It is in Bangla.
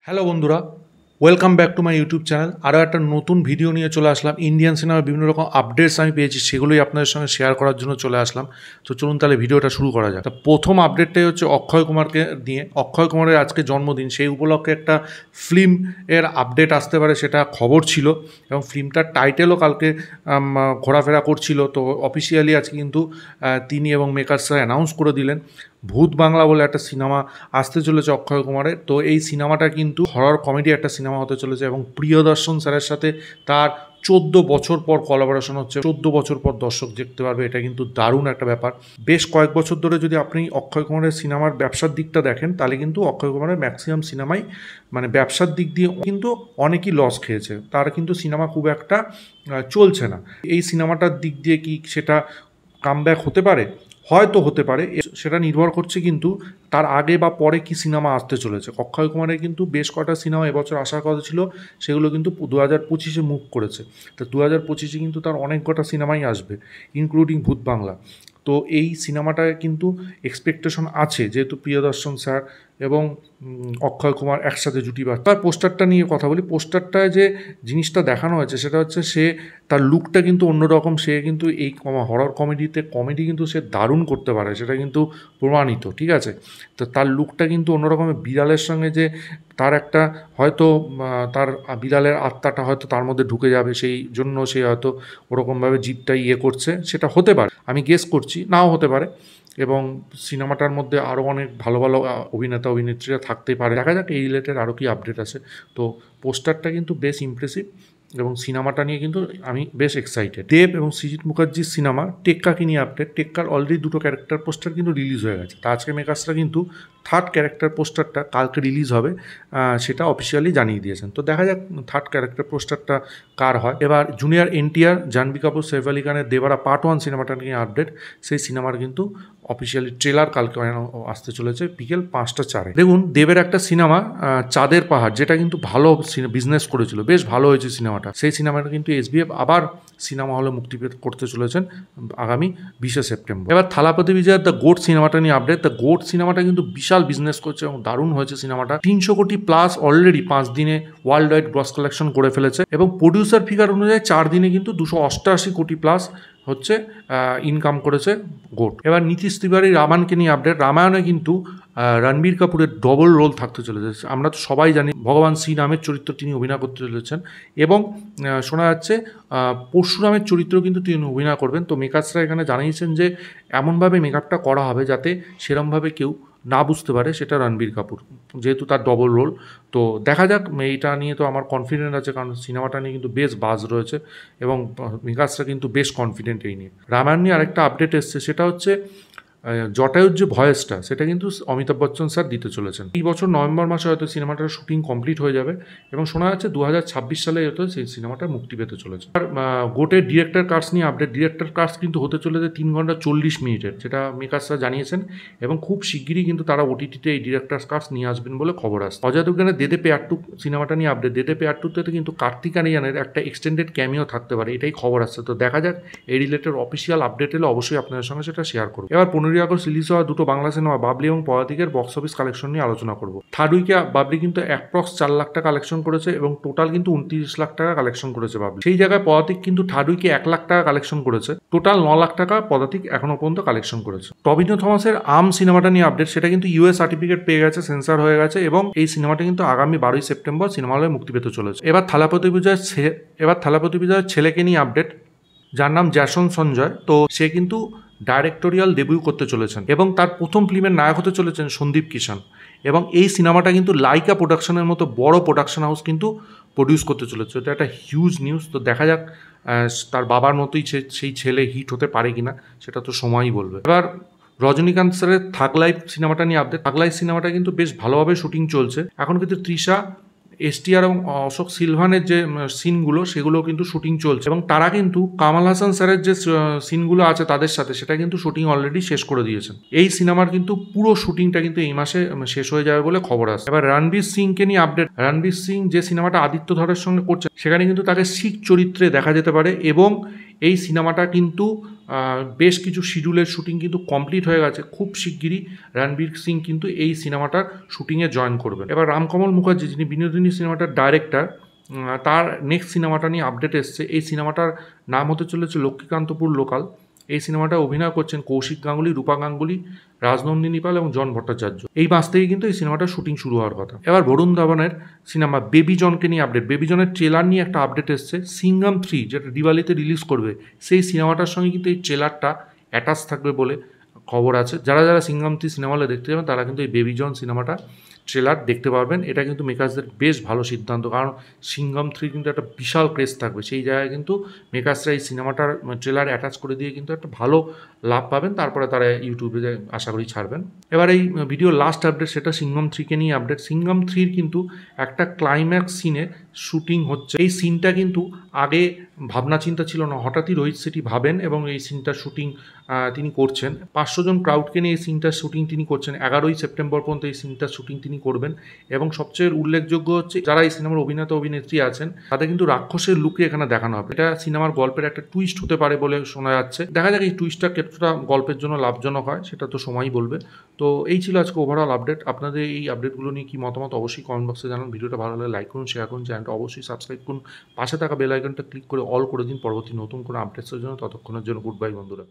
হ্যালো বন্ধুরা, welcome back to my YouTube channel. আরও একটা নতুন ভিডিও নিয়ে চলে আসলাম। ইন্ডিয়ান সিনেমার বিভিন্ন রকম আপডেটস আমি পেয়েছি, সেগুলোই আপনাদের সঙ্গে শেয়ার করার জন্য চলে আসলাম। তো চলুন তাহলে ভিডিওটা শুরু করা যাক। প্রথম আপডেটটাই হচ্ছে অক্ষয় কুমারকে নিয়ে। অক্ষয় কুমারের আজকে জন্মদিন, সেই উপলক্ষে একটা ফিল্ম এর আপডেট আসতে পারে সেটা খবর ছিল, এবং ফিল্মটার টাইটেলও কালকে ঘোরাফেরা করছিল। তো অফিসিয়ালি আজকে কিন্তু তিনি এবং মেকার্সরা অ্যানাউন্স করে দিলেন ভূত বাংলা বলে একটা সিনেমা আসতে চলেছে অক্ষয় কুমারের। তো এই সিনেমাটা কিন্তু হরর কমেডি একটা সিনেমা হতে চলেছে, এবং প্রিয়দর্শন স্যারের সাথে তার 14 বছর পর কোলাবোরেশন হচ্ছে। 14 বছর পর দর্শক দেখতে পারবে, এটা কিন্তু দারুণ একটা ব্যাপার। বেশ কয়েক বছর ধরে যদি আপনি অক্ষয় কুমারের সিনেমার ব্যবসার দিকটা দেখেন, তাহলে কিন্তু অক্ষয় কুমারের ম্যাক্সিমাম সিনেমাই মানে ব্যবসার দিক দিয়ে কিন্তু অনেকই লস খেয়েছে, তার কিন্তু সিনেমা খুব একটা চলছে না। এই সিনেমাটার দিক দিয়ে কি সেটা কামব্যাক হতে পারে? হয়তো হতে পারে, সেটা নির্ভর করছে কিন্তু তার আগে বা পরে কি সিনেমা আসতে চলেছে। অক্ষয় কুমারের কিন্তু বেশ কটা সিনেমা এবছর আসার কথা ছিল, সেগুলো কিন্তু 2025-এ মুভ করেছে। তো 2025-এ কিন্তু তার অনেক কটা সিনেমাই আসবে, ইনক্লুডিং ভূত বাংলা। তো এই সিনেমাটায় কিন্তু এক্সপেকটেশন আছে, যেহেতু প্রিয়দর্শন স্যার এবং অক্ষয় কুমার একসাথে জুটি বাঁধছে। তার পোস্টারটা নিয়ে কথা বলি। পোস্টারটায় যে জিনিসটা দেখানো হয়েছে সেটা হচ্ছে সে তার লুকটা কিন্তু অন্যরকম। সে কিন্তু এই হরর কমেডি কিন্তু সে দারুণ করতে পারে, সেটা কিন্তু প্রমাণিত, ঠিক আছে। তো তার লুকটা কিন্তু অন্যরকমের। বিড়ালের সঙ্গে যে তার একটা হয়তো তার বিড়ালের আত্মাটা হয়তো তার মধ্যে ঢুকে যাবে, সেই জন্য সে হয়তো ওরকমভাবে জিভটা করছে, সেটা হতে পারে। আমি গেস করছি, নাও হতে পারে। এবং সিনেমাটার মধ্যে আরও অনেক ভালো ভালো অভিনেতা অভিনেত্রীরা থাকতেই পারে। দেখা যাক এই রিলেটেড আরও কি আপডেট আছে। তো পোস্টারটা কিন্তু বেশ ইমপ্রেসিভ, এবং সিনেমাটা নিয়ে কিন্তু আমি বেশ এক্সাইটেড। দেব এবং সৃজিত মুখার্জির সিনেমা টেক্কাকে নিয়ে আপডেট। টেক্কার অলরেডি 2টো ক্যারেক্টার পোস্টার কিন্তু রিলিজ হয়ে গেছে। তা আজকে মেকার্সরা কিন্তু 3rd ক্যারেক্টার পোস্টারটা কালকে রিলিজ হবে, সেটা অফিসিয়ালি জানিয়ে দিয়েছেন। তো দেখা যাক 3rd ক্যারেক্টার পোস্টারটা কার হয়। এবার জুনিয়র এনটিআর, জাহ্নবী কাপুর, সৈফ আলি খানের দেবারা পার্ট 1 সিনেমাটা নিয়ে আপডেট। সেই সিনেমার কিন্তু অফিসিয়ালি ট্রেলার কালকে আসতে চলেছে বিকেল 5টা 4। দেখুন, দেবের একটা সিনেমা চাঁদের পাহাড়, যেটা কিন্তু ভালো বিজনেস করেছিল, বেশ ভালো হয়েছে সিনেমাটা। সেই সিনেমাটা কিন্তু এসবিএফ আবার সিনেমা হলে মুক্তি করতে চলেছেন আগামী 20শে সেপ্টেম্বর। এবার থালাপতি বিজয়ের দ্য গোট সিনেমাটা নিয়ে আপডেট। দ্য গোট সিনেমাটা কিন্তু বিশাল বিজনেস করছে এবং দারুণ হয়েছে সিনেমাটা। 300 কোটি প্লাস অলরেডি 5 দিনে ওয়ার্ল্ড ওয়াইড গ্রস কালেকশন করে ফেলেছে, এবং প্রডিউসার ফিগার অনুযায়ী 4 দিনে কিন্তু 288 কোটি প্লাস হচ্ছে ইনকাম করেছে গোট। এবার নীতিশ তিওয়ারি রামায়ণকে নিয়ে আপডেট। রামায়ণে কিন্তু রণবীর কাপুরের ডবল রোল থাকতে চলেছে। আমরা তো সবাই জানি ভগবান শ্রীরামের চরিত্র তিনি অভিনয় করতে চলেছেন, এবং শোনা যাচ্ছে পরশুরামের চরিত্র কিন্তু তিনি অভিনয় করবেন। তো মেকার্সরা এখানে জানিয়েছেন যে এমনভাবে মেকআপটা করা হবে যাতে সেরমভাবে কেউ না বুঝতে পারে সেটা রণবীর কাপুর, যেহেতু তার ডবল রোল। তো দেখা যাক, এইটা নিয়ে তো আমার কনফিডেন্ট আছে, কারণ সিনেমাটা নিয়ে কিন্তু বেশ বাজ রয়েছে, এবং মেকার্সরা কিন্তু বেশ কনফিডেন্ট এই নিয়ে। রামায়ণ নিয়ে আরেকটা আপডেট এসছে, সেটা হচ্ছে জটায়ুর যে ভয়েসটা সেটা কিন্তু অমিতাভ বচ্চন স্যার দিতে চলেছেন। এই বছর নভেম্বর মাসে হয়তো সিনেমাটার শুটিং কমপ্লিট হয়ে যাবে, এবং শোনা যাচ্ছে 2026 সালে হয়তো সেই সিনেমাটা মুক্তি পেতে চলেছে। আর গোটের ডিরেক্টর কাস্ট নিয়ে আপডেট। ডিরেক্টর কাস্ট কিন্তু হতে চলেছে 3 ঘন্টা 40 মিনিটের, যেটা মেকার্সরা জানিয়েছেন, এবং খুব শিগগিরই কিন্তু তারা ওটিটিতে এই ডিরেক্টর কাস্ট নিয়ে আসবেন বলে খবর আসছে। অজয় দেবগনের দেদে পেয়ার 2 সিনেমাটা নিয়ে আপডেট। দেদে পেয়ার 2তে কিন্তু কার্তিক আরিয়ানের একটা এক্সটেন্ডেড ক্যামিও থাকতে পারে, এটাই খবর আসছে। তো দেখা যাক, এই রিলেটেড অফিসিয়াল আপডেট এলে অবশ্যই আপনাদের সঙ্গে সেটা শেয়ার করবো। এবার 15 আগস্ট রিলিজ হওয়া 2টো বাংলা সিনেমা বাবলি এবং পদাতিকের বক্স অফিস কালেকশন নিয়ে আলোচনা করব। থার্ড উইকে বাবলি কিন্তু অ্যাপ্রক্স 4 লাখ টাকা কালেকশন করেছে, এবং টোটাল কিন্তু 29 লাখ টাকা কালেকশন করেছে বাবলি। সেই জায়গায় পদাতিক কিন্তু থার্ড উইকে 1 লাখ টাকা কালেকশন করেছে। টোটাল 9 লাখ টাকা পদাতিক এখনো পর্যন্ত কালেকশন করেছে। টবিনো থমাসের আম সিনেমাটা নিয়ে আপডেট। সেটা কিন্তু ইউএস সার্টিফিকেট পেয়ে গেছে, সেন্সার হয়ে গেছে, এবং এই সিনেমাটা কিন্তু আগামী 12ই সেপ্টেম্বর সিনেমা হলে মুক্তি পেতে চলেছে। এবার থালাপতি বিজয়ের ছেলেকে নিয়ে আপডেট, যার নাম জ্যাসন সঞ্জয়। তো সে কিন্তু ডাইরেক্টোরিয়াল ডেবিউ করতে চলেছেন, এবং তার প্রথম ফিল্মের নায়ক হতে চলেছেন সন্দীপ কিষাণ, এবং এই সিনেমাটা কিন্তু লাইকা প্রোডাকশনের মতো বড় প্রোডাকশন হাউস কিন্তু প্রডিউস করতে চলেছে। এটা একটা হিউজ নিউজ। তো দেখা যাক তার বাবার মতোই সেই ছেলে হিট হতে পারে কিনা, সেটা তো সময়ই বলবে। এবার রজনীকান্ত স্যারের থাগ লাইফ সিনেমাটা নিয়ে আপডেট। থাগ লাইফ সিনেমাটা কিন্তু বেশ ভালোভাবে শুটিং চলছে এখন, কিন্তু তৃষা, এসটিআর এবং অশোক সিলভানের যে সিনগুলো সেগুলো কিন্তু শুটিং চলছে, এবং তারা কিন্তু কামাল হাসান স্যারের যে সিনগুলো আছে তাদের সাথে সেটা কিন্তু শুটিং অলরেডি শেষ করে দিয়েছেন। এই সিনেমার কিন্তু পুরো শুটিংটা কিন্তু এই মাসে শেষ হয়ে যাবে বলে খবর আছে। এবার রণবীর সিংকে নিয়ে আপডেট। রণবীর সিং যে সিনেমাটা আদিত্য ধরের সঙ্গে করছে, সেখানে কিন্তু তাকে শিখ চরিত্রে দেখা যেতে পারে, এবং এই সিনেমাটা কিন্তু বেশ কিছু শিডিউলের শুটিং কিন্তু কমপ্লিট হয়ে গেছে। খুব শিগগিরই রণবীর সিং কিন্তু এই সিনেমাটার শুটিংয়ে জয়েন করবেন। এবার রামকমল মুখার্জি, যিনি বিনোদিনী সিনেমাটার ডাইরেক্টর, তার নেক্সট সিনেমাটা নিয়ে আপডেট এসছে। এই সিনেমাটার নাম হতে চলেছে লক্ষ্মীকান্তপুর লোকাল। এই সিনেমাটা অভিনয় করছেন কৌশিক গাঙ্গুলি, রূপা গাঙ্গুলি, রাজনন্দিনী পাল এবং জন ভট্টাচার্য। এই মাস থেকে কিন্তু এই সিনেমাটার শুটিং শুরু হওয়ার কথা। এবার বরুণ ধাওয়ানের সিনেমা বেবি জনকে নিয়ে আপডেট। বেবি জনের ট্রেলার নিয়ে একটা আপডেট এসছে। সিঙ্ঘম 3 যেটা দিওয়ালিতে রিলিজ করবে, সেই সিনেমাটার সঙ্গে কিন্তু এই ট্রেলারটা অ্যাটাচ থাকবে বলে খবর আছে। যারা যারা সিঙ্ঘম 3 সিনেমা হলে দেখতে যাবেন তারা কিন্তু এই বেবি জন সিনেমাটা ট্রেলার দেখতে পারবেন। এটা কিন্তু মেকার্সদের বেশ ভালো সিদ্ধান্ত, কারণ সিঙ্ঘম 3 কিন্তু একটা বিশাল ক্রেজ থাকবে। সেই জায়গায় কিন্তু মেকার্সরা এই সিনেমাটার ট্রেলার অ্যাটাচ করে দিয়ে কিন্তু একটা ভালো লাভ পাবেন। তারপরে তারা ইউটিউবে আশা করি ছাড়বেন। এবার এই ভিডিওর লাস্ট আপডেট, সেটা সিঙ্ঘম 3কে নিয়ে আপডেট। সিঙ্ঘম 3 কিন্তু একটা ক্লাইম্যাক্স সিনে শুটিং হচ্ছে। এই সিনটা কিন্তু আগে ভাবনা চিন্তা ছিল না, হঠাৎই রোহিত শেঠি ভাবেন এবং এই সিনটার শুটিং তিনি করছেন। 500 জন ক্রাউডকে নিয়ে এই সিনটার শুটিং তিনি করছেন। 11ই সেপ্টেম্বর পর্যন্ত এই সিনটার শুটিং তিনি করবেন। এবং সবচেয়ে উল্লেখযোগ্য হচ্ছে, যারা এই সিনেমার অভিনেতা অভিনেত্রী আছেন তাদের কিন্তু রাক্ষসের লুকে এখানে দেখানো হবে। এটা সিনেমার গল্পের একটা টুইস্ট হতে পারে বলে শোনা যাচ্ছে। দেখা যাক এই টুইস্টটা কতটা গল্পের জন্য লাভজনক হয়, সেটা তো সময়ই বলবে। তো এই ছিল আজকে ওভারঅল আপডেট। আপনাদের এই আপডেটগুলো নিয়ে কি মতামত অবশ্যই কমেন্ট বক্সে জানান। ভিডিওটা ভালো লাগলে লাইক করুন, শেয়ার করুন, চ্যানেলটা অবশ্যই সাবস্ক্রাইব করুন, পাশে থাকা বেল আইকনটা ক্লিক করে অল করে দিন পরবর্তী নতুন কোনো আপডেটসের জন্য। ততক্ষণের জন্য গুড বাই বন্ধুরা।